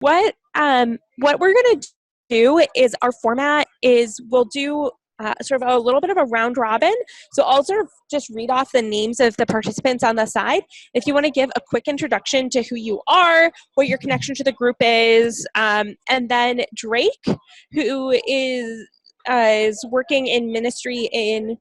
What we're going to do is our format is we'll do sort of a little bit of a round robin. So I'll sort of just read off the names of the participants on the side. If you want to give a quick introduction to who you are, what your connection to the group is, and then Drake, who is working in ministry in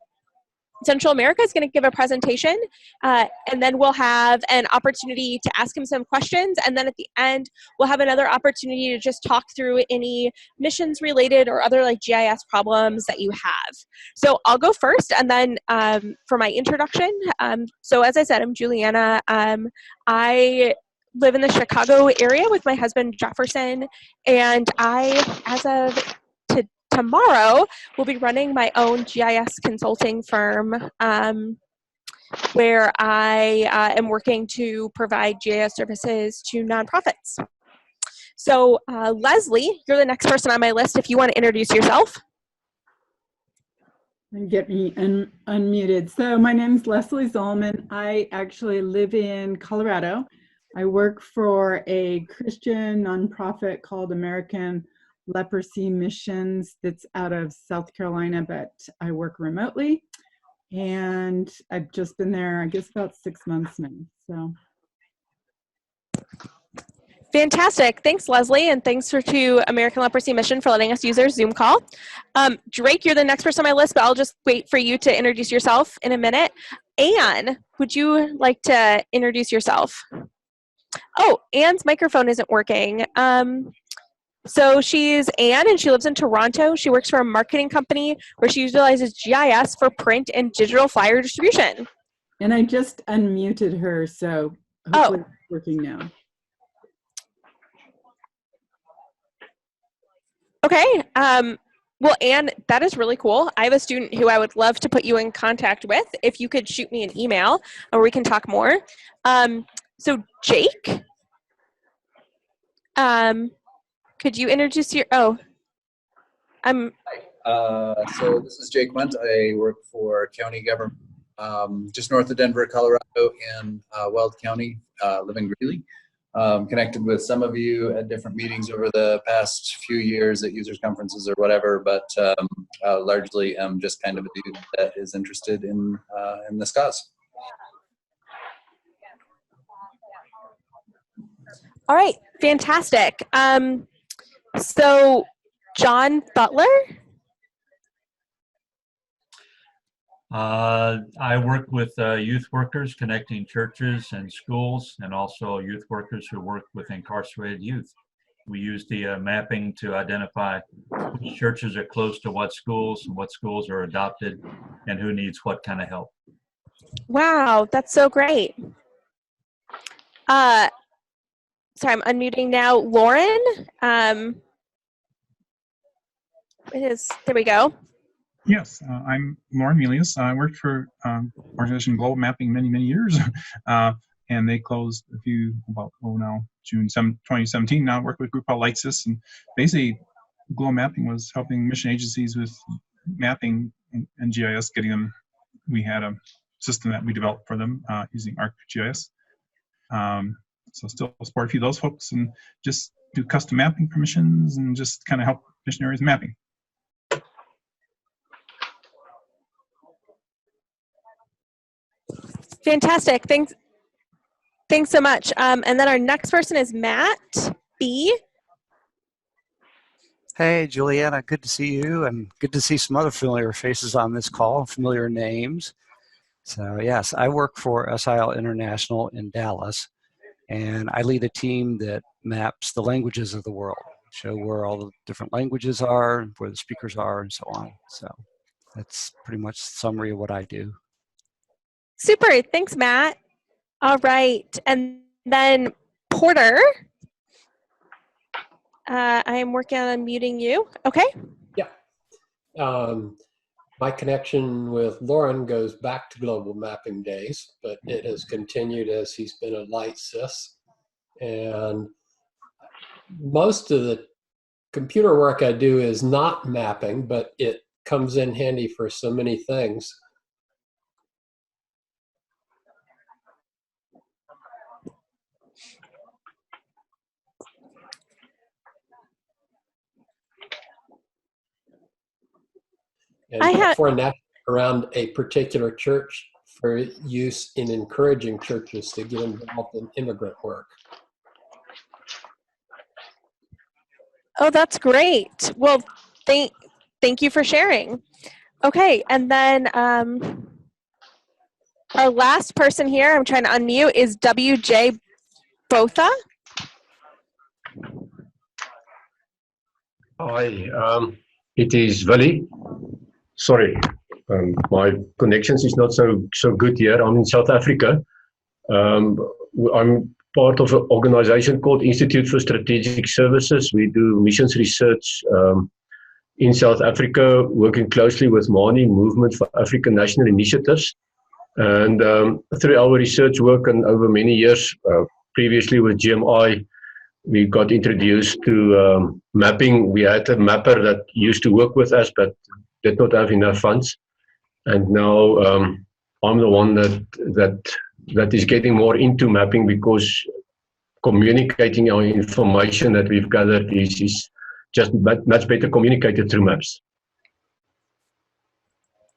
Central America, is going to give a presentation, and then we'll have an opportunity to ask him some questions, and then at the end we'll have another opportunity to just talk through any missions related or other like GIS problems that you have. So I'll go first, and then for my introduction, so as I said, I'm Juliana. I live in the Chicago area with my husband Jefferson, and as of tomorrow, we'll be running my own GIS consulting firm, where I am working to provide GIS services to nonprofits. So Leslie, you're the next person on my list if you want to introduce yourself. And get me unmuted. So my name is Leslie Zolman. I actually live in Colorado. I work for a Christian nonprofit called American Leprosy Missions that's out of South Carolina, but I work remotely. And I've just been there, I guess, about 6 months now. So. Fantastic. Thanks, Leslie, and thanks to American Leprosy Mission for letting us use their Zoom call. Drake, you're the next person on my list, but I'll just wait for you to introduce yourself in a minute. Anne, would you like to introduce yourself? Oh, Anne's microphone isn't working. So she's Anne, and she lives in Toronto. She works for a marketing company where she utilizes GIS for print and digital flyer distribution. And I just unmuted her, so hopefully it's working now. Okay. Well, Anne, that is really cool. I have a student who I would love to put you in contact with. If you could shoot me an email, or we can talk more. So Jake, could you introduce your? So this is Jake Went. I work for county government just north of Denver, Colorado, in Weld County, live in Greeley. Connected with some of you at different meetings over the past few years at users conferences or whatever, but largely just kind of a dude that is interested in this cause. All right, fantastic. So John Butler. I work with youth workers connecting churches and schools, and also youth workers who work with incarcerated youth. We use the mapping to identify which churches are close to what schools and what schools are adopted and who needs what kind of help. Wow, that's so great. Sorry, I'm unmuting now. Lauren, there we go. Yes, I'm Lauren Melius. I worked for organization Global Mapping many years, and they closed June 2017. Now I work with a group called LightSys, and basically Global Mapping was helping mission agencies with mapping and GIS, getting them. We had a system that we developed for them using ArcGIS. So still support a few of those folks and just do custom mapping permissions and just kind of help missionaries mapping. Fantastic. Thanks so much. And then our next person is Matt B. Hey, Juliana, good to see you, and good to see some other familiar faces on this call, familiar names. So yes, I work for SIL International in Dallas, and I lead a team that maps the languages of the world, show where all the different languages are, where the speakers are, and so on. So that's pretty much the summary of what I do. Super. Thanks, Matt. All right. And then Porter. I am working on muting you. Okay. Yeah. My connection with Lauren goes back to Global Mapping days, but it has continued as he's been at LightSys. And most of the computer work I do is not mapping, but it comes in handy for so many things. and I have. for a network around a particular church for use in encouraging churches to get involved in immigrant work. Oh, that's great. Well, thank you for sharing. Okay, and then our last person here, I'm trying to unmute, is WJ Botha. Hi, it is Willie. Sorry, my connections is not so good here. I'm in South Africa. I'm part of an organization called Institute for Strategic Services. We do missions research in South Africa, working closely with MANI, Movement for African National Initiatives. And through our research work and over many years, previously with GMI, we got introduced to mapping. We had a mapper that used to work with us, but did not have enough funds. And now I'm the one that is getting more into mapping, because communicating our information that we've gathered is just much better communicated through maps.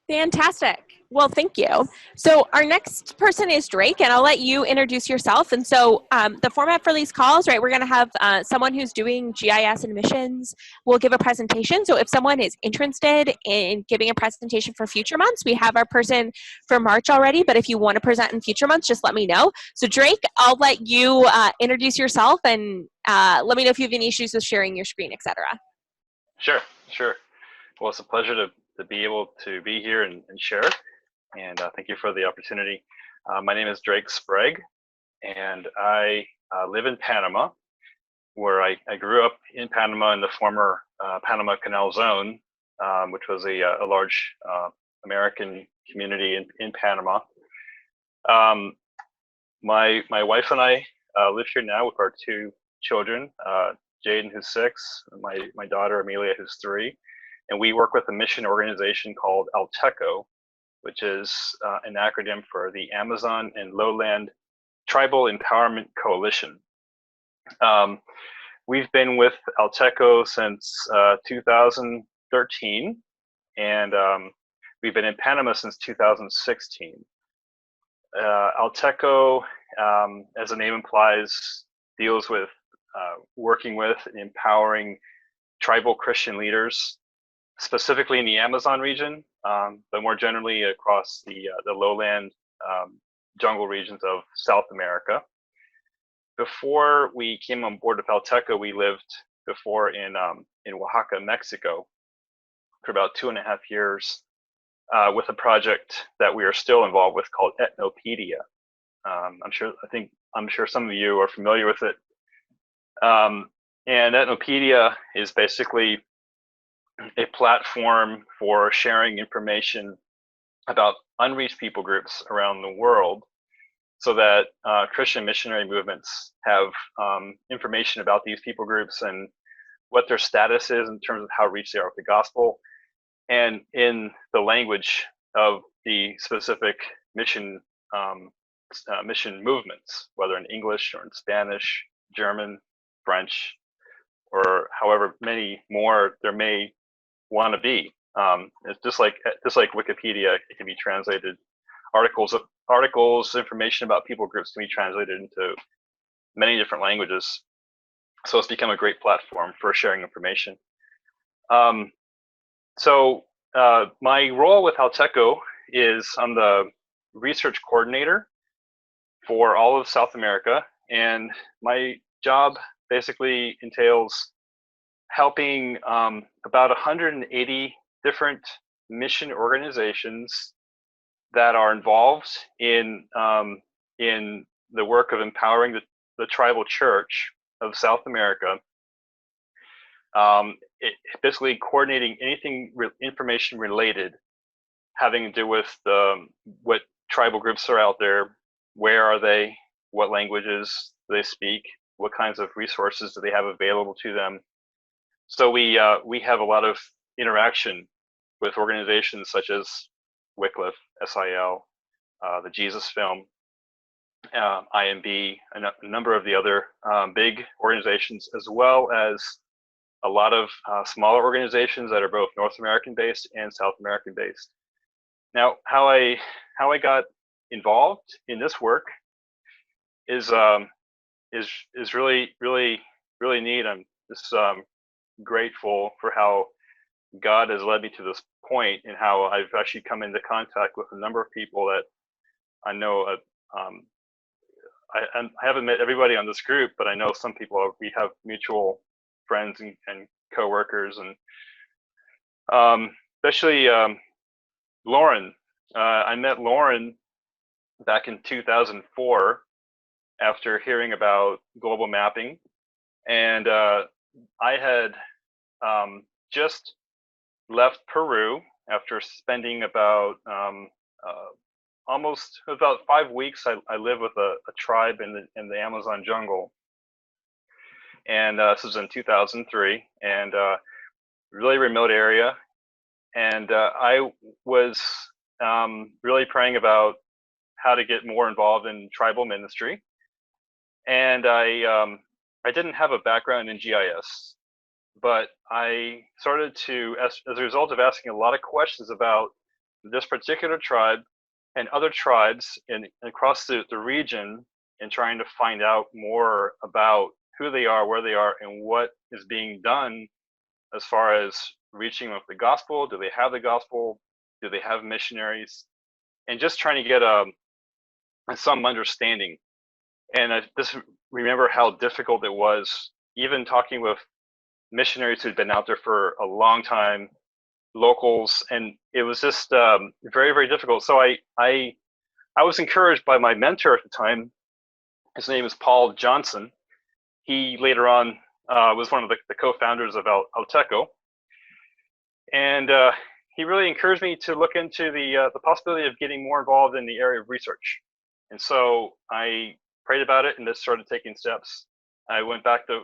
Fantastic. Well, thank you. So our next person is Drake, and I'll let you introduce yourself. And so the format for these calls, right, we're going to have someone who's doing GIS and missions will give a presentation. So if someone is interested in giving a presentation for future months, we have our person for March already, but if you want to present in future months, just let me know. So Drake, I'll let you introduce yourself and let me know if you have any issues with sharing your screen, etc. Sure. Well, it's a pleasure to be able to be here and share. And thank you for the opportunity. My name is Drake Sprague, and I live in Panama, where I grew up in Panama in the former Panama Canal Zone, which was a large American community in Panama. My wife and I live here now with our two children, Jaden, who's 6, my daughter Amelia, who's 3. And we work with a mission organization called Techo, which is an acronym for the Amazon and Lowland Tribal Empowerment Coalition. We've been with Techo since 2013, and we've been in Panama since 2016. Techo, as the name implies, deals with working with and empowering tribal Christian leaders, specifically in the Amazon region, but more generally across the lowland jungle regions of South America. Before we came on board with Techo, we lived before in Oaxaca, Mexico, for about 2.5 years with a project that we are still involved with called Ethnopedia. I'm sure some of you are familiar with it. And Ethnopedia is basically a platform for sharing information about unreached people groups around the world, so that Christian missionary movements have information about these people groups and what their status is in terms of how reached they are with the gospel, and in the language of the specific mission movements, whether in English or in Spanish, German, French, or however many more there may want to be. It's just like Wikipedia, it can be translated. Articles, information about people groups can be translated into many different languages. So it's become a great platform for sharing information. So my role with Techo is I'm the research coordinator for all of South America, and my job basically entails helping about 180 different mission organizations that are involved in the work of empowering the tribal church of South America. Basically coordinating anything information related having to do with what tribal groups are out there, where are they, what languages do they speak, what kinds of resources do they have available to them. So we have a lot of interaction with organizations such as Wycliffe, SIL, the Jesus Film, IMB, a number of the other big organizations, as well as a lot of smaller organizations that are both North American based and South American based. Now, how I got involved in this work is really neat. I'm just grateful for how God has led me to this point, and how I've actually come into contact with a number of people that I know. I haven't met everybody on this group, but I know some people. We have mutual friends and coworkers, and especially Lauren. I met Lauren back in 2004 after hearing about global mapping, and I had just left Peru after spending about almost about 5 weeks. I live with a tribe in the Amazon jungle, and this was in 2003, and really remote area. And I was really praying about how to get more involved in tribal ministry, and I didn't have a background in GIS, but I started to, as a result of asking a lot of questions about this particular tribe and other tribes across the region, and trying to find out more about who they are, where they are, and what is being done as far as reaching with the gospel. Do they have the gospel? Do they have missionaries? And just trying to get some understanding. And I just remember how difficult it was, even talking with missionaries who'd been out there for a long time, locals, and it was just very, very difficult. So I was encouraged by my mentor at the time. His name is Paul Johnson. He later on was one of the co-founders of Techo, and he really encouraged me to look into the possibility of getting more involved in the area of research. And so I prayed about it and just started taking steps. I went back to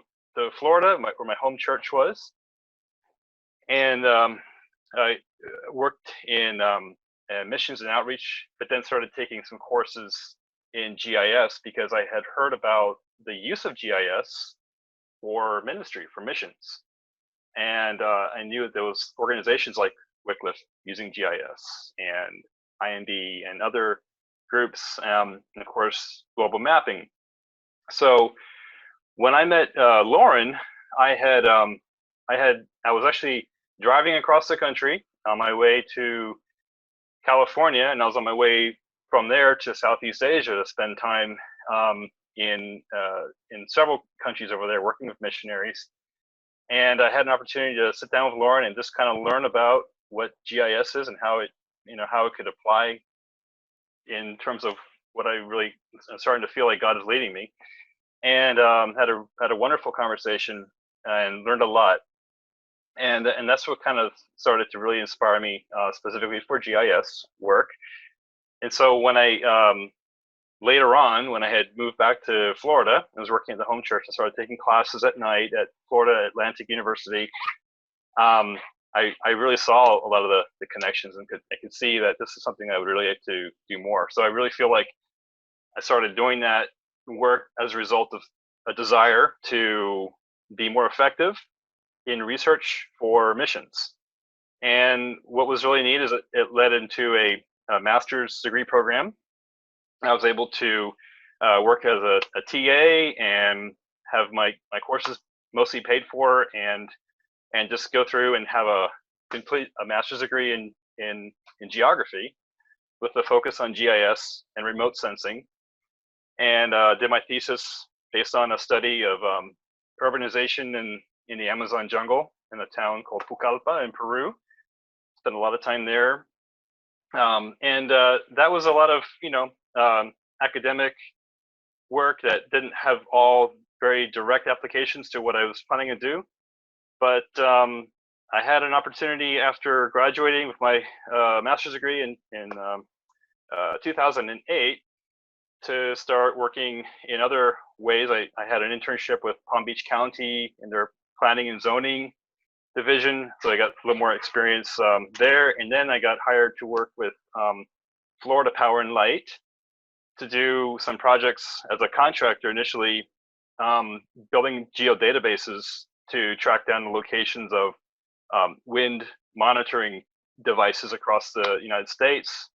Florida, where my home church was, and I worked in missions and outreach, but then started taking some courses in GIS because I had heard about the use of GIS for ministry, for missions. And I knew that there was organizations like Wycliffe using GIS, and IND and other groups, and of course, global mapping. So when I met Lauren, I was actually driving across the country on my way to California, and I was on my way from there to Southeast Asia to spend time in several countries over there working with missionaries. And I had an opportunity to sit down with Lauren and just kind of learn about what GIS is and how it could apply in terms of what I really am starting to feel like God is leading me. And had a wonderful conversation and learned a lot. And that's what kind of started to really inspire me specifically for GIS work. And so when later on, when I had moved back to Florida, I was working at the home church and started taking classes at night at Florida Atlantic University. I really saw a lot of the connections, and I could see that this is something I would really like to do more. So I really feel like I started doing that work as a result of a desire to be more effective in research for missions. And what was really neat is it led into a master's degree program. I was able to work as a TA and have my courses mostly paid for, and just go through and have a master's degree in geography with a focus on GIS and remote sensing, and did my thesis based on a study of urbanization in the Amazon jungle in a town called Pucallpa in Peru. Spent a lot of time there, and that was a lot of academic work that didn't have all very direct applications to what I was planning to do. But I had an opportunity after graduating with my master's degree in 2008 to start working in other ways. I had an internship with Palm Beach County in their planning and zoning division, so I got a little more experience there. And then I got hired to work with Florida Power and Light to do some projects as a contractor initially, building geodatabases to track down the locations of wind monitoring devices across the United States.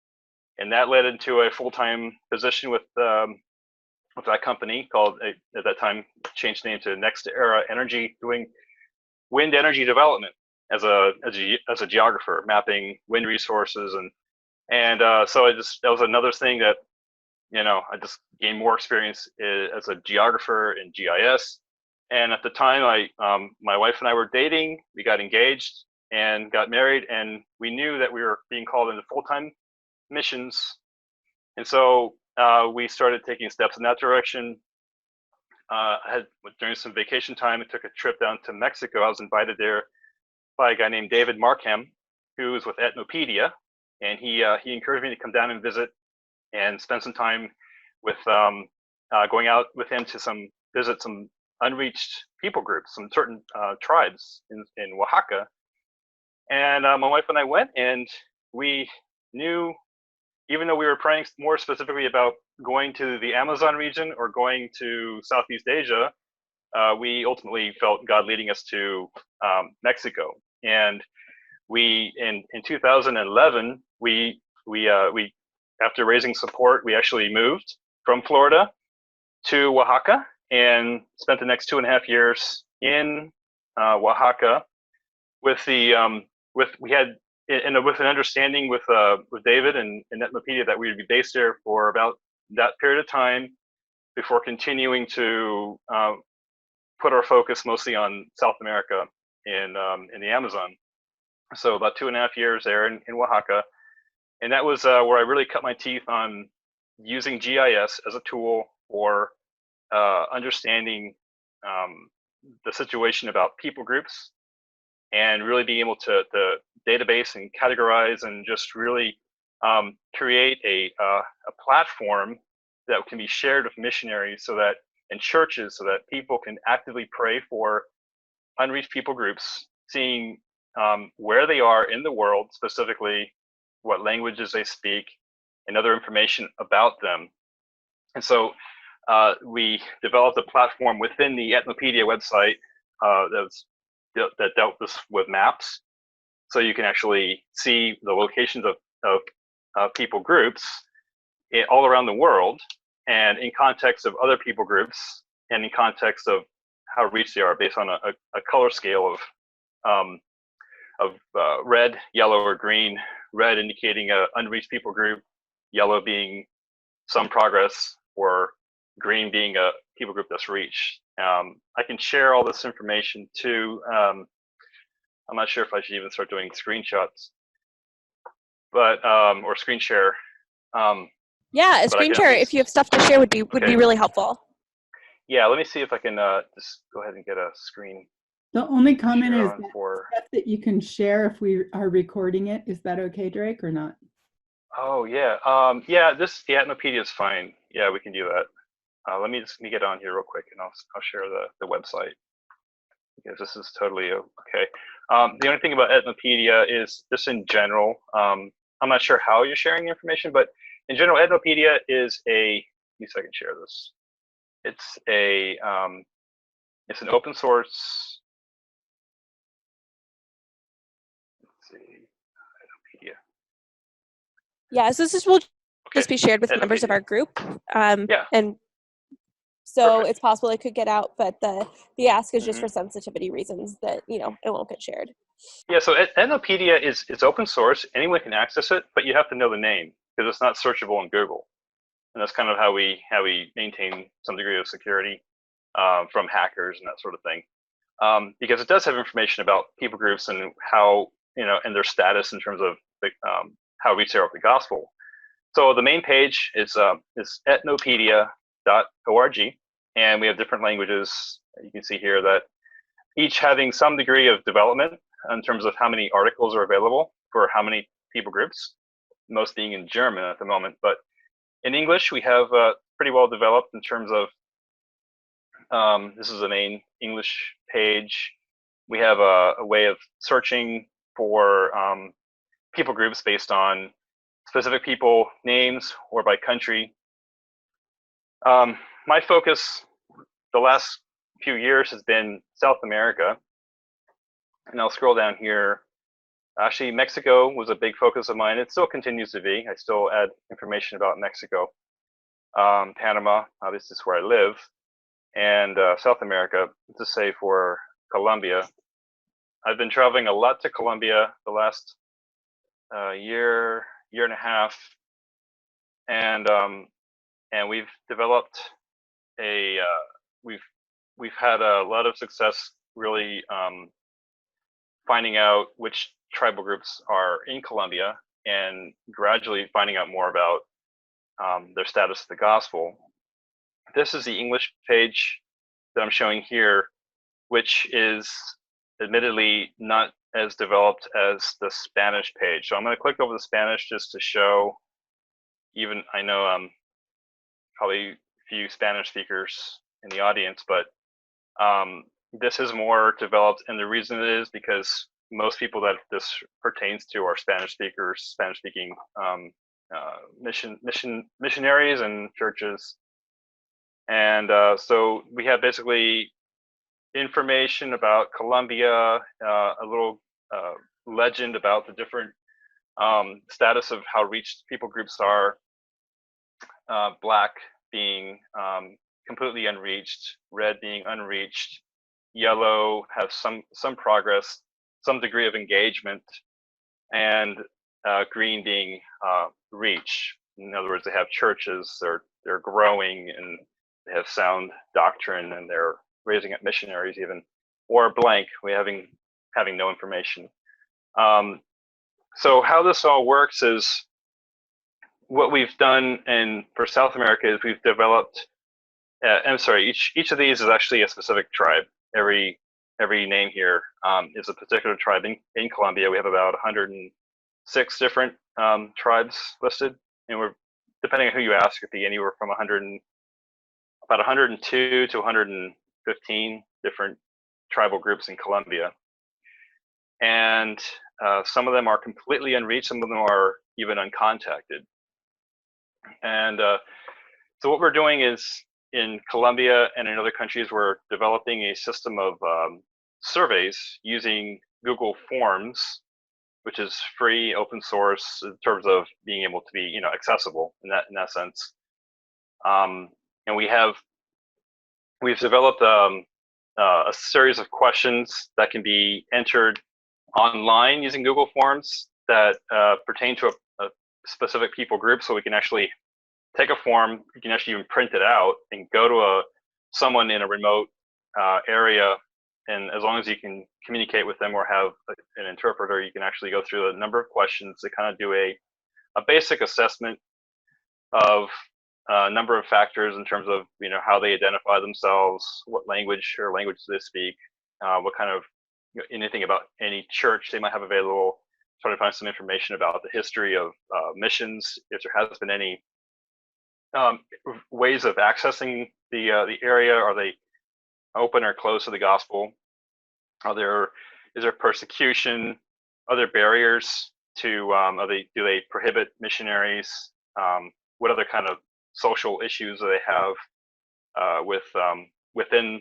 And that led into a full-time position with that company called, at that time, changed name to Next Era Energy, doing wind energy development as a geographer, mapping wind resources. And so that was another thing that, I just gained more experience as a geographer in GIS. And at the time, my wife and I were dating, we got engaged and got married, and we knew that we were being called into full-time missions. And so we started taking steps in that direction. During some vacation time, I took a trip down to Mexico. I was invited there by a guy named David Markham, who was with Ethnopedia, and he encouraged me to come down and visit and spend some time with going out with him to visit some unreached people groups, some certain tribes in Oaxaca. And my wife and I went, and we knew, even though we were praying more specifically about going to the Amazon region or going to Southeast Asia, we ultimately felt God leading us to Mexico. And we, in 2011, we after raising support, we actually moved from Florida to Oaxaca and spent the next 2.5 years in Oaxaca with an understanding with David and Ethnopedia that we would be based there for about that period of time before continuing to put our focus mostly on South America in the Amazon. So about 2.5 years there in Oaxaca. And that was where I really cut my teeth on using GIS as a tool for understanding the situation about people groups, and really being able to database and categorize and just really create a platform that can be shared with missionaries and churches, so that people can actively pray for unreached people groups, seeing where they are in the world, specifically what languages they speak, and other information about them. And so we developed a platform within the Ethnopedia website that dealt with maps, so you can actually see the locations of people groups all around the world, and in context of other people groups, and in context of how reached they are, based on a color scale of red, yellow, or green. Red indicating an unreached people group, yellow being some progress, or green being a people group that's reached. I can share all this information too. I'm not sure if I should even start doing screenshots, but or screen share. Yeah, a screen share, if you have stuff to share, would be really helpful. Yeah, let me see if I can just go ahead and get a screen. The only comment is that you can share if we are recording it. Is that okay, Drake, or not? Oh yeah, yeah. The Ethnopedia is fine. Yeah, we can do that. Let me get on here real quick, and I'll share the website, because this is totally okay. The only thing about Ethnopedia is just in general. I'm not sure how you're sharing the information, but in general, Ethnopedia is let me see if I can share this. It's an open source. Yeah, so this will just be shared with members of our group. Yeah. And so Perfect. it's possible it could get out, but the ask is just for sensitivity reasons that, it won't get shared. Yeah, so Ethnopedia is open source. Anyone can access it, but you have to know the name, because it's not searchable in Google. And that's kind of how we maintain some degree of security from hackers and that sort of thing. Because it does have information about people groups and how, and their status in terms of how we share out the gospel. So the main page is ethnopedia.org, and we have different languages. You can see here that each having some degree of development in terms of how many articles are available for how many people groups, most being in German at the moment. But in English, we have pretty well developed in terms of, this is the main English page. We have a way of searching for people groups based on specific people names or by country. My focus the last few years has been South America. And I'll scroll down here. Actually, Mexico was a big focus of mine. It still continues to be. I still add information about Mexico. Panama, obviously, is where I live. And South America, to say for Colombia. I've been traveling a lot to Colombia the last year and a half. And we've developed we've had a lot of success really finding out which tribal groups are in Colombia and gradually finding out more about their status of the gospel. This is the English page that I'm showing here, which is admittedly not as developed as the Spanish page. So I'm going to click over the Spanish just to show, even I know probably a few Spanish speakers in the audience, but this is more developed, and the reason it is because most people that this pertains to are Spanish speakers, Spanish-speaking missionaries and churches. And so we have basically information about Colombia, a little legend about the different status of how reached people groups are. Black being completely unreached, red being unreached, yellow have some progress, some degree of engagement, and green being reach. In other words, they have churches, they're growing, and they have sound doctrine, and they're raising up missionaries even, or blank, we having no information. So how this all works is, what we've done for South America is we've developed, I'm sorry, each of these is actually a specific tribe. Every name here is a particular tribe. In Colombia, we have about 106 different tribes listed, and we're, depending on who you ask, it could be anywhere from about 102 to 115 different tribal groups in Colombia. And some of them are completely unreached, some of them are even uncontacted. And so what we're doing is, in Colombia and in other countries, we're developing a system of surveys using Google Forms, which is free, open source in terms of being able to be, accessible in that sense. And we've developed a series of questions that can be entered online using Google Forms that pertain to a specific people group. So we can actually take a form, you can actually even print it out and go to someone in a remote area, and as long as you can communicate with them or have an interpreter, you can actually go through a number of questions to kind of do a basic assessment of a number of factors in terms of how they identify themselves, what language they speak, what kind of anything about any church they might have available, try to find some information about the history of missions, if there has been any ways of accessing the area. Are they open or closed to the gospel? Is there persecution? Are there barriers to? Do they prohibit missionaries? What other kind of social issues do they have within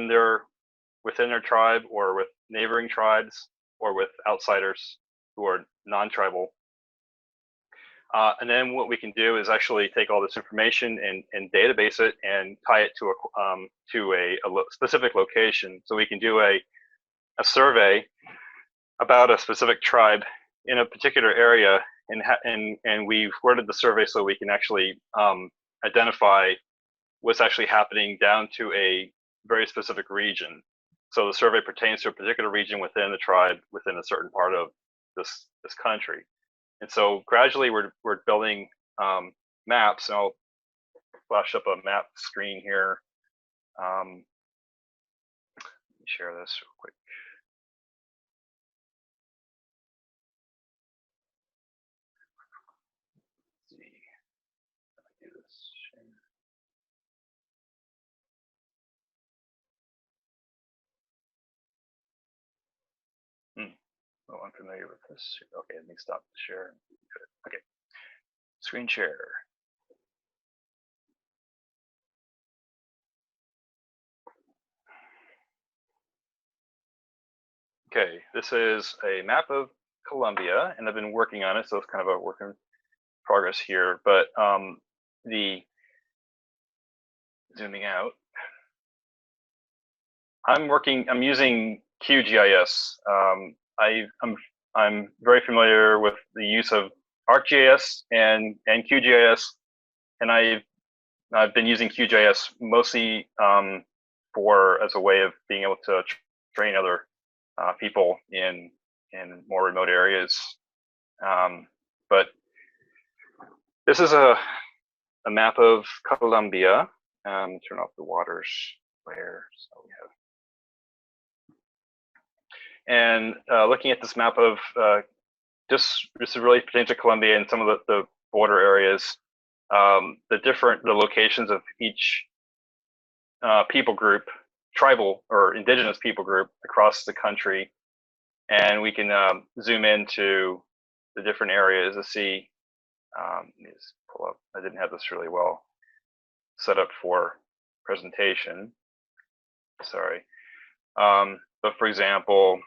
their tribe, or with neighboring tribes, or with outsiders who are non-tribal? And then what we can do is actually take all this information and database it and tie it to a specific location. So we can do a survey about a specific tribe in a particular area, and we've worded the survey so we can actually identify what's actually happening down to a very specific region. So the survey pertains to a particular region within the tribe, within a certain part of this country. And so gradually we're building maps, and I'll flash up a map screen here. Let me share this real quick. Let's see. How do I do this? Oh, I'm familiar with this. Okay, let me stop the share. Good. Okay, screen share. Okay, this is a map of Colombia, and I've been working on it, so it's kind of a work in progress here. But the zooming out, I'm using QGIS. I'm very familiar with the use of ArcGIS and QGIS, and I've been using QGIS mostly as a way of being able to train other people in more remote areas. But this is a map of Colombia. Turn off the waters layer. So we have, and looking at this map of this is really pertains to Colombia and some of the border areas. The locations of each people group, tribal or indigenous people group across the country, and we can zoom into the different areas to see. Let me just pull up. I didn't have this really well set up for presentation. Sorry. But for example,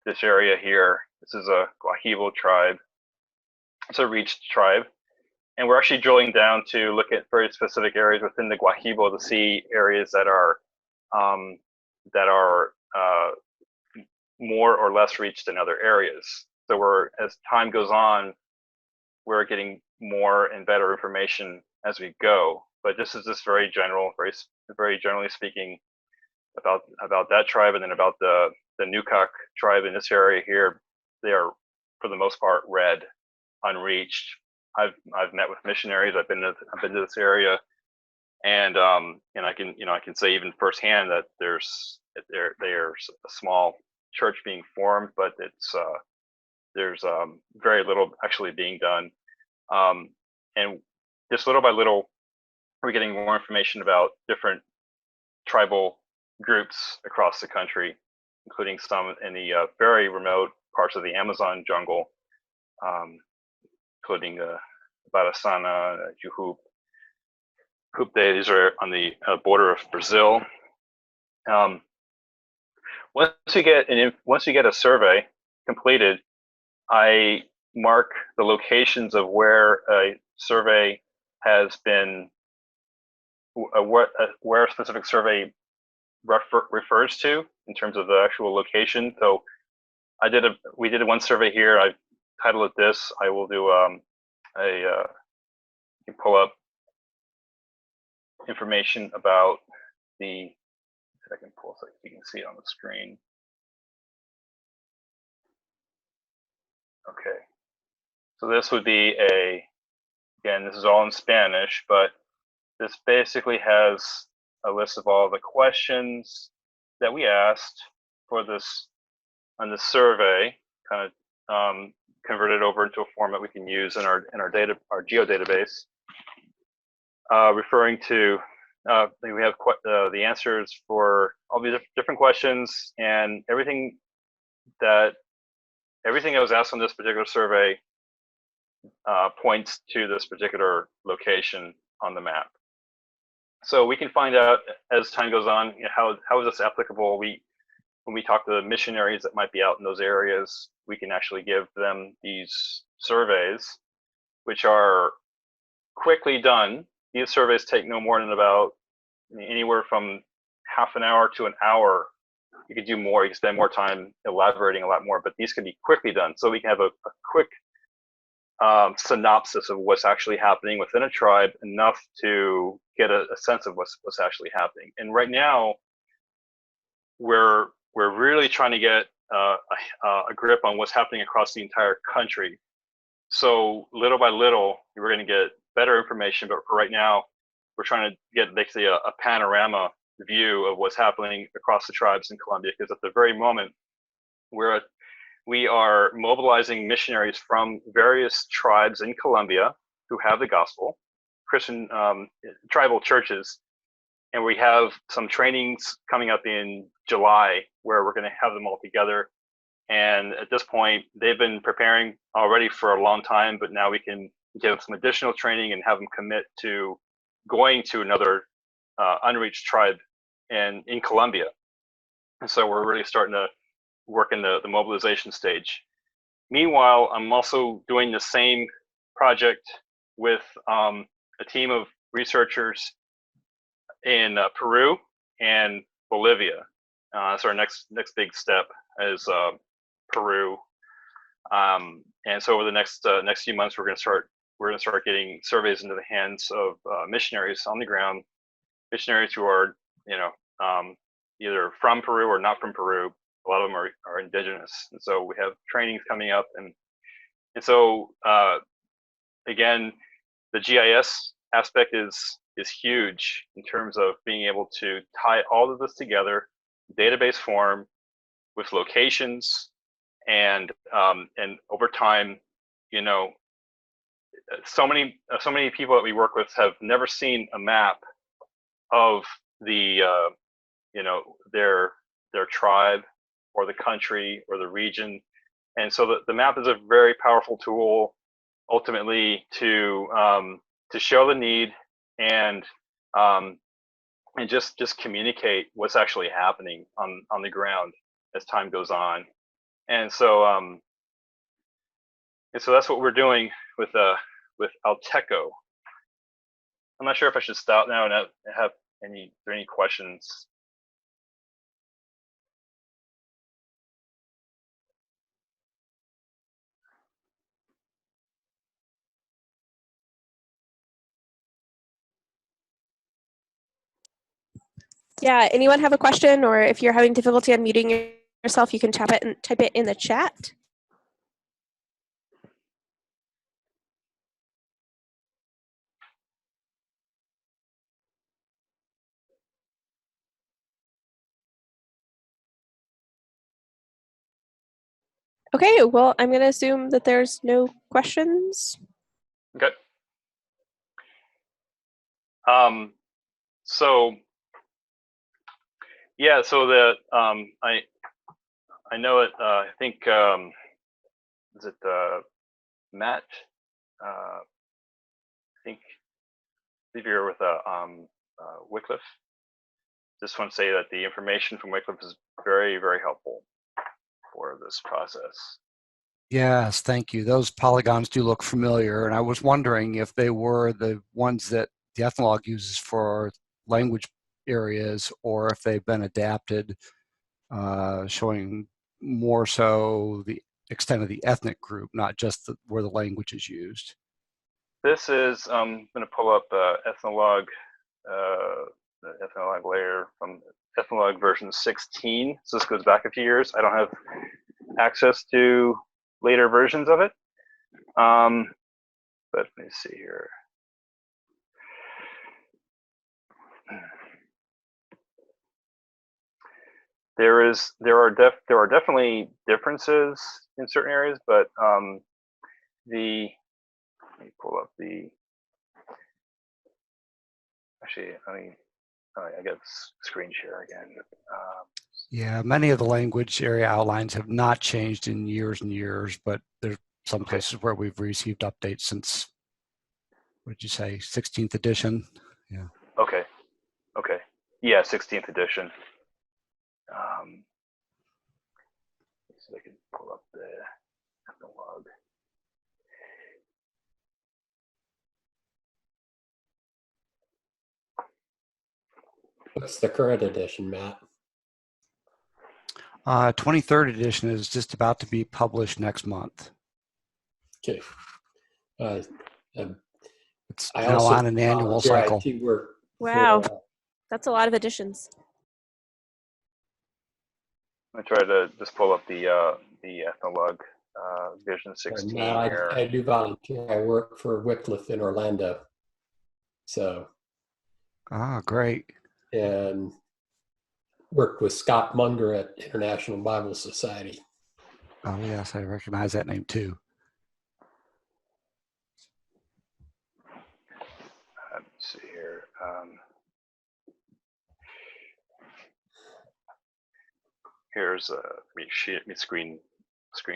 this area here, this is a Guahibo tribe. It's a reached tribe. And we're actually drilling down to look at very specific areas within the Guahibo to see areas that are more or less reached than other areas. So as time goes on, we're getting more and better information as we go. But this is just very general, very generally speaking about that tribe, and then about the Nukak tribe in this area here. They are, for the most part, red, unreached. I've met with missionaries. I've been to this area, and I can say even firsthand that there's a small church being formed, but there's very little actually being done, and just little by little we're getting more information about different tribal groups across the country, including some in the very remote parts of the Amazon jungle, including Barasana, Juhup, Hupde. These are on the border of Brazil. Once you get a survey completed, I mark the locations of where a survey has been, where a specific survey refers to in terms of the actual location. So we did one survey here. I titled it this. I will do you can pull up information about I can pull so you can see it on the screen. Okay, so this would be again, this is all in Spanish, but this basically has a list of all the questions that we asked for this on the survey, kind of converted over into a format we can use in our geo database, referring to we have the answers for all the different questions, and everything that was asked on this particular survey points to this particular location on the map. So we can find out as time goes on, how is this applicable. When we talk to the missionaries that might be out in those areas, we can actually give them these surveys, which are quickly done. These surveys take no more than about anywhere from half an hour to an hour. You could do more, you can spend more time elaborating a lot more, but these can be quickly done. So we can have a quick synopsis of what's actually happening within a tribe, enough to get a sense of what's actually happening. And right now, we're really trying to get a grip on what's happening across the entire country. So little by little, we're going to get better information. But for right now, we're trying to get basically a panorama view of what's happening across the tribes in Colombia, because at the very moment, we are mobilizing missionaries from various tribes in Colombia who have the gospel, Christian tribal churches. And we have some trainings coming up in July where we're going to have them all together. And at this point, they've been preparing already for a long time, but now we can give them some additional training and have them commit to going to another unreached tribe in Colombia. And so we're really starting to work in the mobilization stage. Meanwhile, I'm also doing the same project with a team of researchers in Peru and Bolivia. So our next big step is Peru, and so over the next few months, we're going to start getting surveys into the hands of missionaries on the ground, missionaries who are either from Peru or not from Peru. A lot of them are indigenous, and so we have trainings coming up, and so again, the GIS aspect is huge in terms of being able to tie all of this together, database form, with locations, and over time, so many people that we work with have never seen a map of the their tribe or the country or the region, and so the map is a very powerful tool ultimately to show the need and just communicate what's actually happening on the ground as time goes on. And so that's what we're doing with Techo. I'm not sure if I should stop now and have any questions. Yeah, anyone have a question, or if you're having difficulty unmuting yourself, you can type it in the chat. Okay, well, I'm going to assume that there's no questions. Okay. So yeah, so I know it. I think is it Matt? I believe you're with Wycliffe. Just want to say that the information from Wycliffe is very, very helpful for this process. Yes, thank you. Those polygons do look familiar, and I was wondering if they were the ones that the Ethnologue uses for language areas, or if they've been adapted, showing more so the extent of the ethnic group, not just where the language is used. This is I'm going to pull up Ethnologue, the Ethnologue layer from Ethnologue version 16. So this goes back a few years. I don't have access to later versions of it, but let me see here. There are definitely differences in certain areas, but let me pull up I got screen share again. Yeah, many of the language area outlines have not changed in years and years, but there's some places where we've received updates since, what did you say, 16th edition? Yeah. Okay. Yeah, 16th edition. So I can pull up the Ethnologue. What's the current edition, Matt? 23rd edition is just about to be published next month. Okay. It's I now also on an annual volunteer cycle. IT work Wow, for, that's a lot of additions. I try to just pull up the Ethnologue version 16 Matt, here. I do volunteer. I work for Wycliffe in Orlando. So. Great. And worked with Scott Munger at International Bible Society. Oh yes, I recognize that name too. Let's see here. Here's let me screen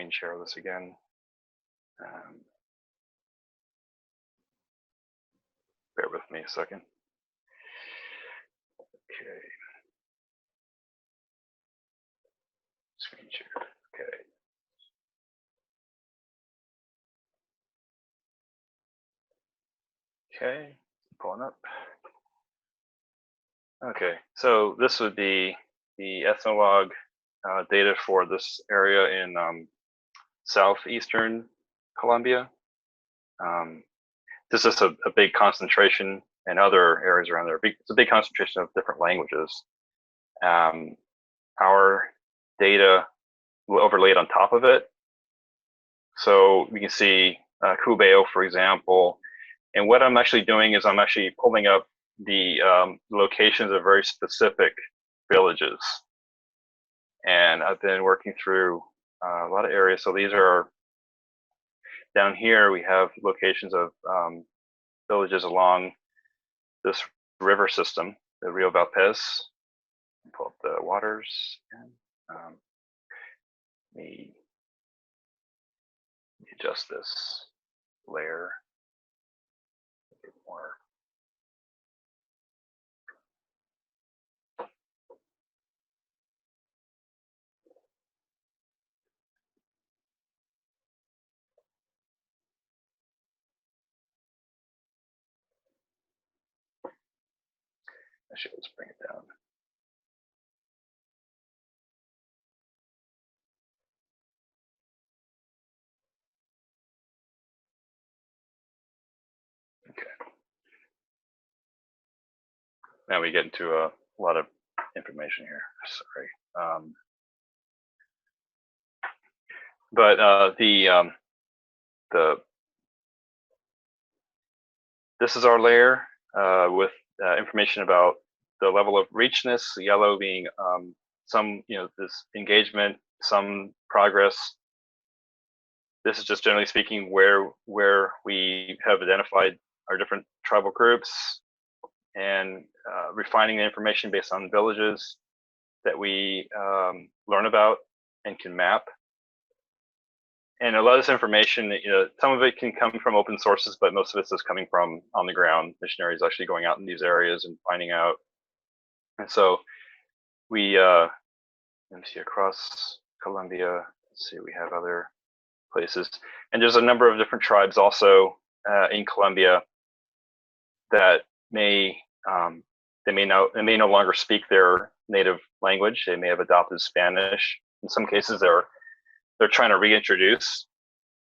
share this again. Bear with me a second. Okay. Screen Okay. Okay, pulling up. Okay, so this would be the ethnologue data for this area in southeastern Colombia. This is a big concentration, and other areas around there. It's a big concentration of different languages. Our data will overlay it on top of it. So we can see Cubeo, for example. And what I'm actually doing is I'm actually pulling up the locations of very specific villages. And I've been working through a lot of areas. So these are, down here we have locations of villages along this river system, the Rio Valpez. Pull up the waters. And, let me adjust this layer a bit more. Actually, let's bring it down. Okay. Now we get into a lot of information here. Sorry. This is our layer with information about the level of richness. Yellow being some, this engagement, some progress. This is just generally speaking where we have identified our different tribal groups, and refining the information based on villages that we learn about and can map. And a lot of this information, some of it can come from open sources, but most of it is coming from on the ground, missionaries actually going out in these areas and finding out. And so we, let me see, across Colombia, let's see, we have other places. And there's a number of different tribes also in Colombia that may no longer speak their native language. They may have adopted Spanish. In some cases, they're trying to reintroduce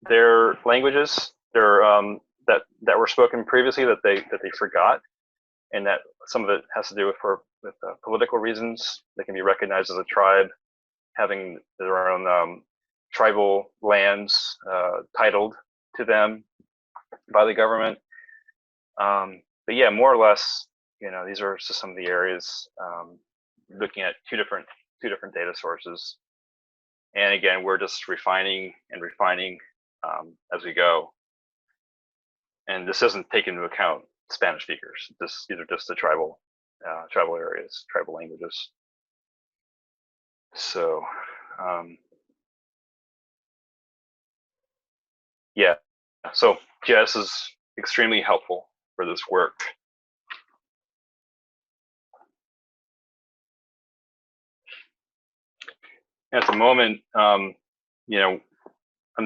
their languages that were spoken previously that they forgot, and that some of it has to do with political reasons. They can be recognized as a tribe, having their own tribal lands titled to them by the government. But yeah, more or less, these are just some of the areas, looking at two different data sources. And again, we're just refining and refining as we go. And this doesn't take into account Spanish speakers. These are just the tribal areas, tribal languages. So yeah, so GIS is extremely helpful for this work. At the moment, I'm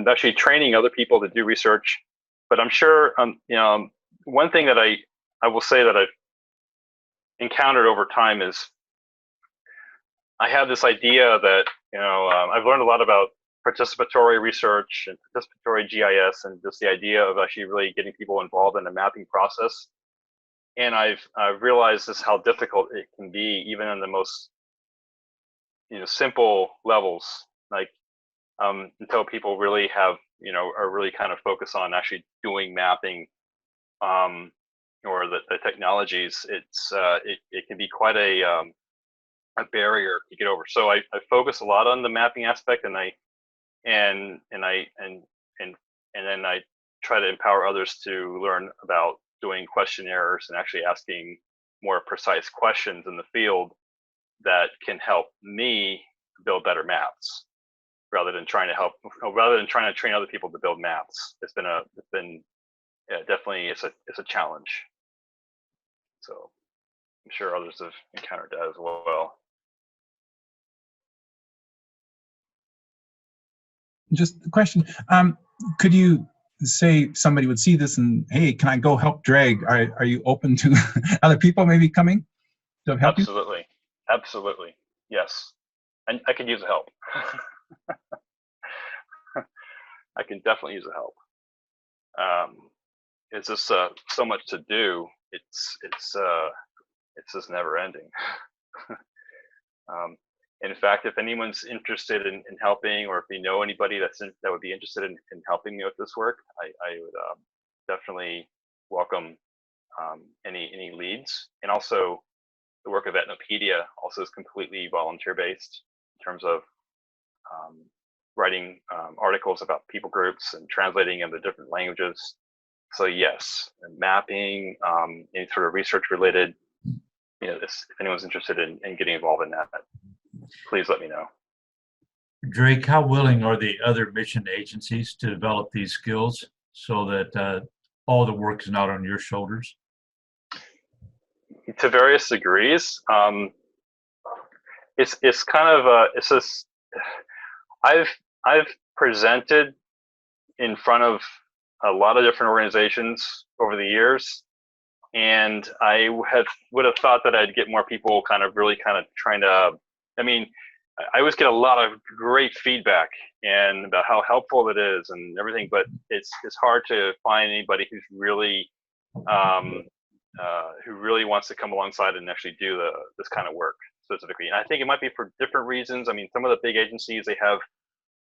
actually training other people to do research, but I'm sure, one thing that I will say that I've encountered over time is I have this idea that, I've learned a lot about participatory research and participatory GIS, and just the idea of actually really getting people involved in the mapping process. And I've realized just how difficult it can be, even in the most simple levels, like until people really have are really kind of focused on actually doing mapping, or the technologies. It can be quite a barrier to get over. So I focus a lot on the mapping aspect, and then I try to empower others to learn about doing questionnaires and actually asking more precise questions in the field that can help me build better maps, rather than trying to train other people to build maps. It's been definitely it's a challenge. So I'm sure others have encountered that as well. just a question. Could you say somebody would see this and, hey, can I go help drag? Are you open to other people maybe coming to help you? Absolutely. Absolutely. Yes. And I could use the help. I can definitely use the help. It's just so much to do. It's just never ending. In fact, if anyone's interested in helping, or if you know anybody that would be interested in helping me with this work, I would definitely welcome any leads. And also, the work of Ethnopedia also is completely volunteer based in terms of writing articles about people groups and translating into different languages. So yes, and mapping, any sort of research related, if anyone's interested in getting involved in that, please let me know. Drake, how willing are the other mission agencies to develop these skills so that all the work is not on your shoulders? To various degrees. It's kind of it's just, I've presented in front of a lot of different organizations over the years, and I would have thought that I'd get more people really trying to, I always get a lot of great feedback and about how helpful it is and everything, but it's hard to find anybody who's really who really wants to come alongside and actually do this kind of work specifically. And I think it might be for different reasons. Some of the big agencies, they have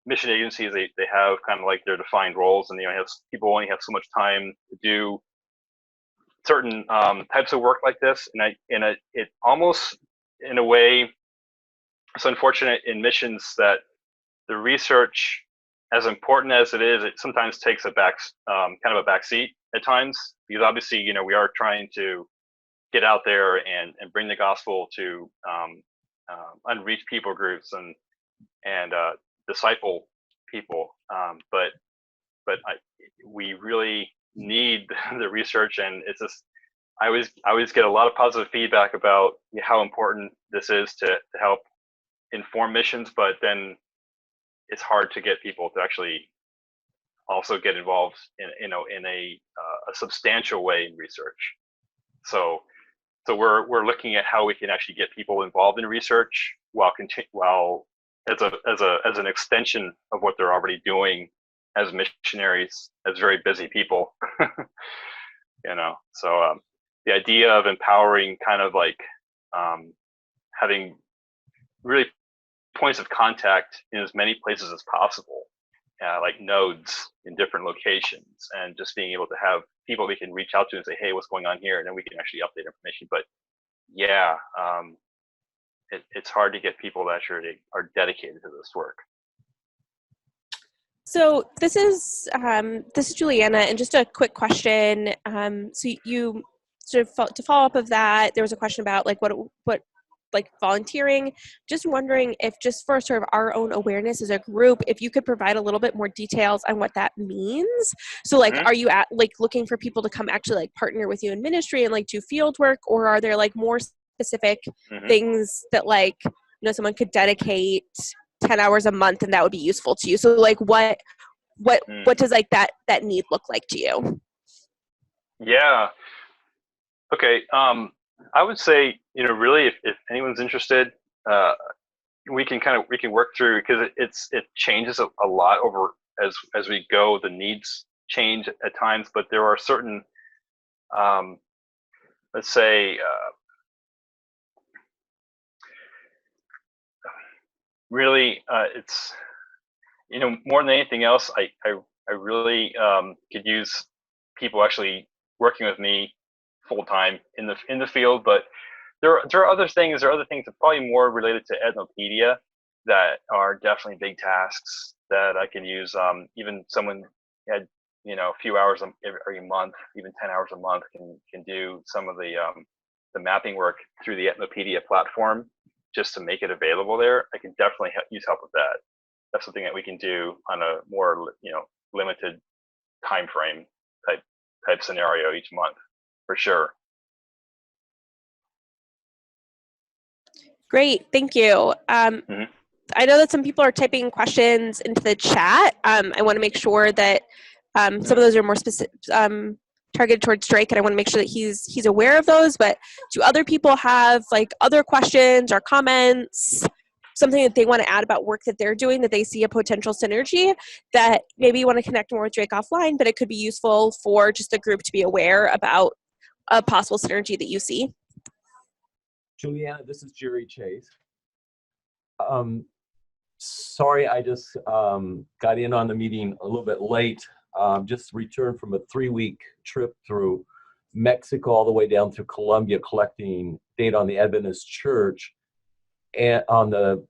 mission agencies, they have kind of like their defined roles, and people only have so much time to do certain types of work like this. And it almost, in a way, it's unfortunate in missions that the research, as important as it is, it sometimes takes a back seat at times, because obviously, we are trying to get out there and bring the gospel to unreached people groups and disciple people. But we really need the research, and it's just, I always get a lot of positive feedback about how important this is to help inform missions, but then it's hard to get people to actually also get involved in a substantial way in research. So we're looking at how we can actually get people involved in research while as an extension of what they're already doing as missionaries, as very busy people. So the idea of empowering, having really points of contact in as many places as possible, like nodes in different locations, and just being able to have people we can reach out to and say, hey, what's going on here? And then we can actually update information. But yeah, it's hard to get people that are dedicated to this work. So this is Juliana, and just a quick question. So you to follow up of that, there was a question about what volunteering. Just wondering if, just for sort of our own awareness as a group, if you could provide a little bit more details on what that means. So are you looking for people to come actually partner with you in ministry and do field work, or are there more specific things that someone could dedicate 10 hours a month and that would be useful to you? So what does that need look like to you? Yeah. Okay. I would say, really, if anyone's interested, we can work through, because it changes a lot over as we go. The needs change at times, but there are certain, let's say, really, it's, more than anything else, I really could use people actually working with me full time in the field. But there are other things. There are other things that are probably more related to Ethnopedia that are definitely big tasks that I can use. Even someone had a few hours every month, even 10 hours a month, can do some of the mapping work through the Ethnopedia platform, just to make it available there. I can definitely use help with that. That's something that we can do on a more limited time frame type scenario each month, for sure. Great, thank you. I know that some people are typing questions into the chat. I want to make sure that some of those are more specific, targeted towards Drake, and I want to make sure that he's aware of those. But do other people have like other questions or comments, something that they want to add about work that they're doing that they see a potential synergy, that maybe you want to connect more with Drake offline, but it could be useful for just the group to be aware about a possible synergy that you see? Juliana, this is Jerry Chase. Sorry, I just got in on the meeting a little bit late. Just returned from a 3-week trip through Mexico all the way down to Colombia, collecting data on the Adventist Church and on the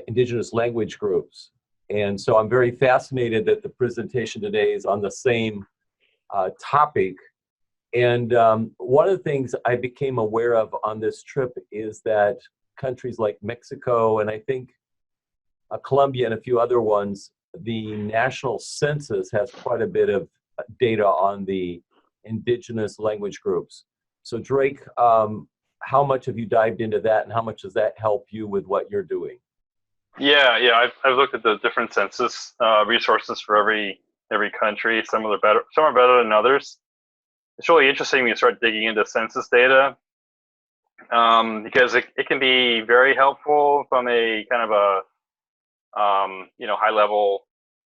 indigenous language groups. And so I'm very fascinated that the presentation today is on the same topic. And one of the things I became aware of on this trip is that countries like Mexico, and I think Colombia and a few other ones, the national census has quite a bit of data on the indigenous language groups. So Drake, how much have you dived into that, and how much does that help you with what you're doing? Yeah, I've looked at the different census resources for every country. Some are better than others. It's really interesting when you start digging into census data, because it can be very helpful from a kind of a high level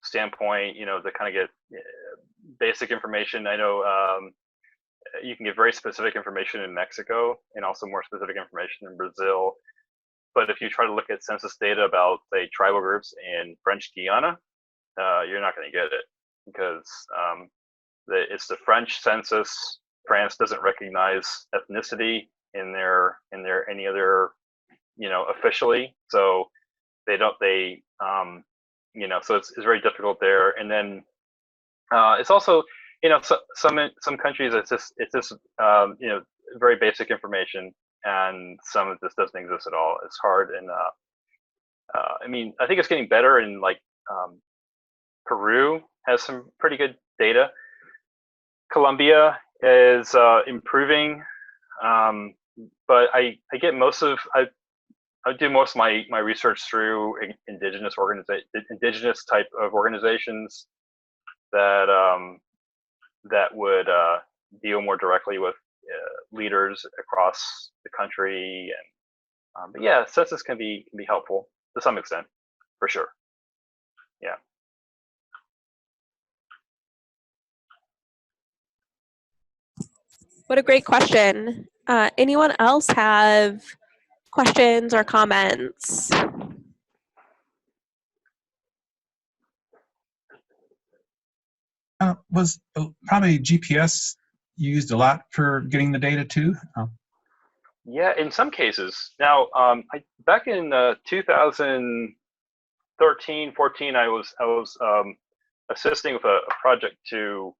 standpoint, to kind of get basic information. I know you can get very specific information in Mexico and also more specific information in Brazil. But if you try to look at census data about, say, tribal groups in French Guiana, you're not going to get it, because it's the French census. France doesn't recognize ethnicity in their any other, officially. So so it's very difficult there. And then it's also, some countries it's just very basic information, and some of this doesn't exist at all. It's hard. And I think it's getting better in Peru has some pretty good data. Colombia is improving, but I do most of my research through indigenous type of organizations that would deal more directly with leaders across the country. And but yeah, census can be helpful to some extent, for sure. Yeah. What a great question. Anyone else have questions or comments? Was probably GPS used a lot for getting the data too? Yeah, in some cases. Now, back in 2013, 14, I was assisting with a project to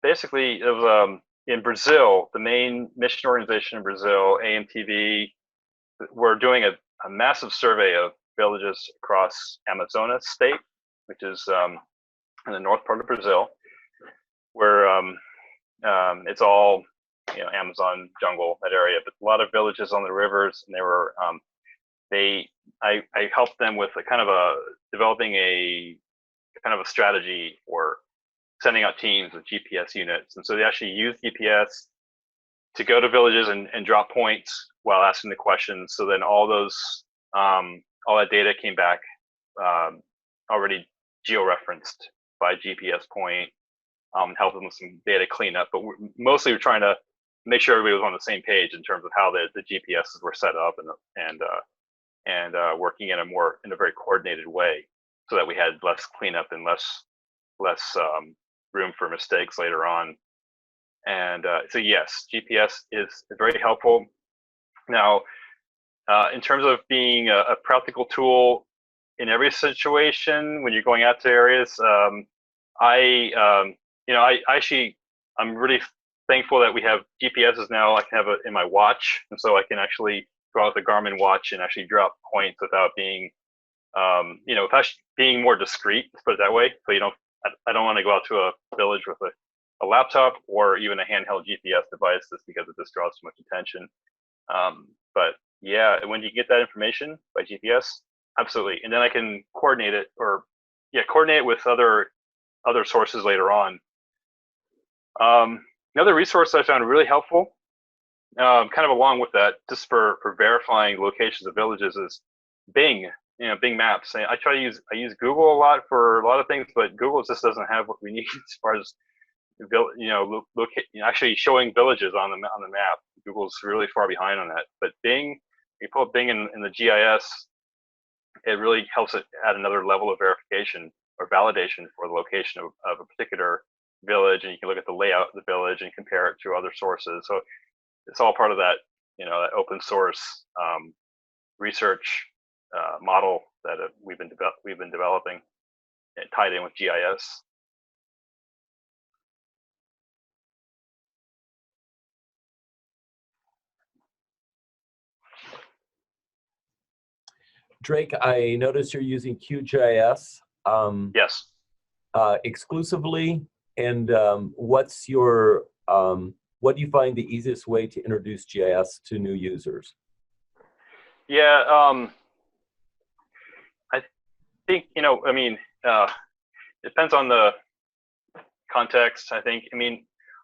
basically, it was in Brazil, the main mission organization in Brazil, AMTV. We're doing a massive survey of villages across Amazonas state, which is in the north part of Brazil, where it's all Amazon jungle, that area, but a lot of villages on the rivers. And they were I helped them with developing a kind of a strategy for sending out teams with GPS units. And so they actually used GPS to go to villages and drop points while asking the questions. So then all that data came back already georeferenced by GPS point, help them with some data cleanup. But mostly we're trying to make sure everybody was on the same page in terms of how the GPSs were set up and working in a very coordinated way, so that we had less cleanup and less room for mistakes later on. And so yes, GPS is very helpful. Now, in terms of being a practical tool in every situation when you're going out to areas, I'm really thankful that we have GPSs now. I can have it in my watch, and so I can actually go out with the Garmin watch and actually drop points without being, without being more discreet. Let's put it that way. So I don't want to go out to a village with a laptop or even a handheld GPS device, just because it just draws too much attention. But Yeah, and when you get that information by GPS, absolutely. And then I can coordinate it, or coordinate it with other sources later on. Another resource I found really helpful, kind of along with that, just for verifying locations of villages, is Bing. Bing Maps. I use Google a lot for a lot of things, but Google just doesn't have what we need as far as actually showing villages on the map. Google's really far behind on that. But Bing, you pull up Bing in the GIS, it really helps it add another level of verification or validation for the location of a particular village, and you can look at the layout of the village and compare it to other sources. So it's all part of that, that open source research model that we've been developing, and tied in with GIS. Drake, I noticed you're using QGIS. Yes. Exclusively, and what's your what do you find the easiest way to introduce GIS to new users? Yeah, I think it depends on the context. I think,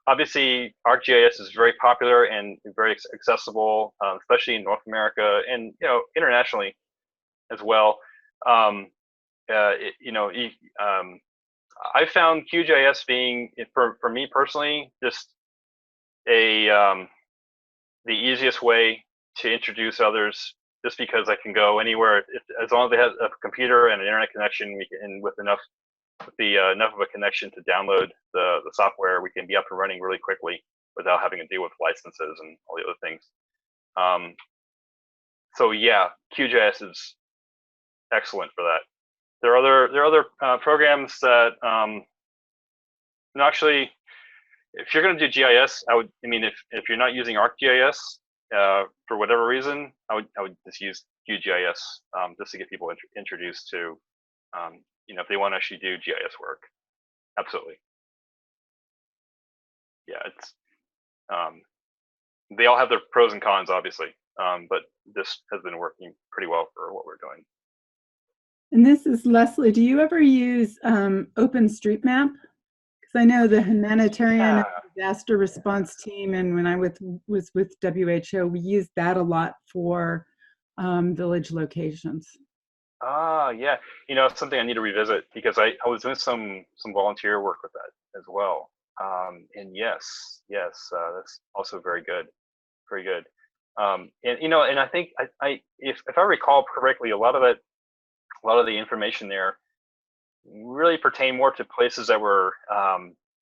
obviously ArcGIS is very popular and very accessible, especially in North America and internationally as well. I found QGIS being, for me personally, just the easiest way to introduce others, just because I can go anywhere as long as they have a computer and an internet connection. With enough of a connection to download the software, we can be up and running really quickly without having to deal with licenses and all the other things. So yeah, QGIS is excellent for that. There are other programs that actually, if you're going to do GIS, if you're not using ArcGIS for whatever reason, I would just use QGIS just to get people introduced to, if they want to actually do GIS work. Absolutely. Yeah, it's they all have their pros and cons, obviously, but this has been working pretty well for what we're doing. And this is Leslie. Do you ever use OpenStreetMap? Because I know the humanitarian disaster response team, and when I was with WHO, we used that a lot for village locations. Yeah, it's something I need to revisit, because I was doing some volunteer work with that as well. And yes, that's also very good, very good. And I think if I recall correctly, a lot of the information there really pertain more to places that were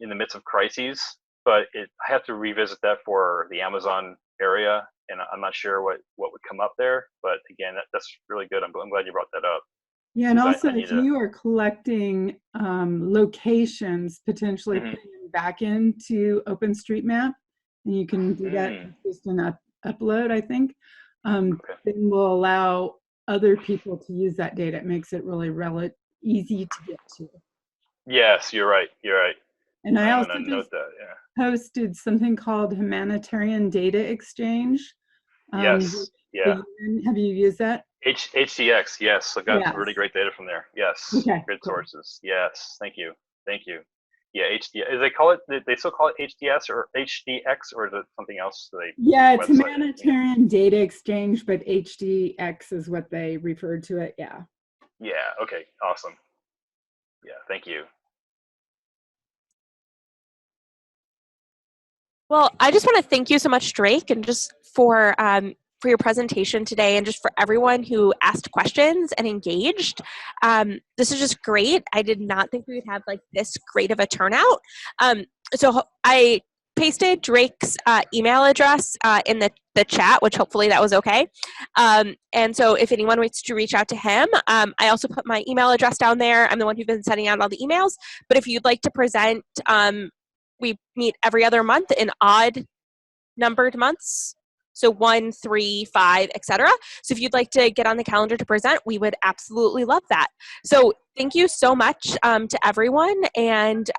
in the midst of crises, but I have to revisit that for the Amazon area, and I'm not sure what would come up there. But again, that's really good. I'm glad you brought that up. Yeah, and also if you are collecting locations, potentially putting them back into OpenStreetMap, and you can do that just in upload, I think, then will allow other people to use that data. It makes it really easy to get to. Yes, you're right. And I also just posted something called Humanitarian Data Exchange. Yes, yeah. Have you used that? HDX, yes. I got some really great data from there. Yes, okay, good sources. Yes, thank you. Yeah, HDX. They still call it HDS or HDX, or is it something else? Yeah, it's Humanitarian Data Exchange, but HDX is what they referred to it. Yeah. Yeah. Okay. Awesome. Yeah. Thank you. Well, I just want to thank you so much, Drake, and just for your presentation today, and just for everyone who asked questions and engaged. This is just great. I did not think we would have this great of a turnout. So I pasted Drake's email address in the chat, which hopefully that was okay. And so if anyone wants to reach out to him, I also put my email address down there. I'm the one who's been sending out all the emails. But if you'd like to present, we meet every other month in odd numbered months. So 1, 3, 5, etc. So if you'd like to get on the calendar to present, we would absolutely love that. So thank you so much to everyone. And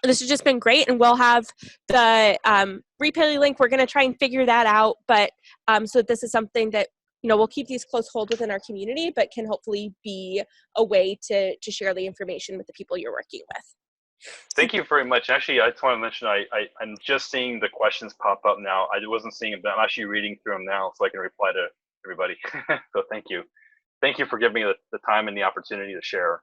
this has just been great, and we'll have the replay link. We're going to try and figure that out, but so this is something that, you know, we'll keep these close hold within our community, but can hopefully be a way to share the information with the people you're working with. Thank you very much. Actually, I just want to mention I'm just seeing the questions pop up now. I wasn't seeing them, but I'm actually reading through them now so I can reply to everybody. So thank you. Thank you for giving me the time and the opportunity to share.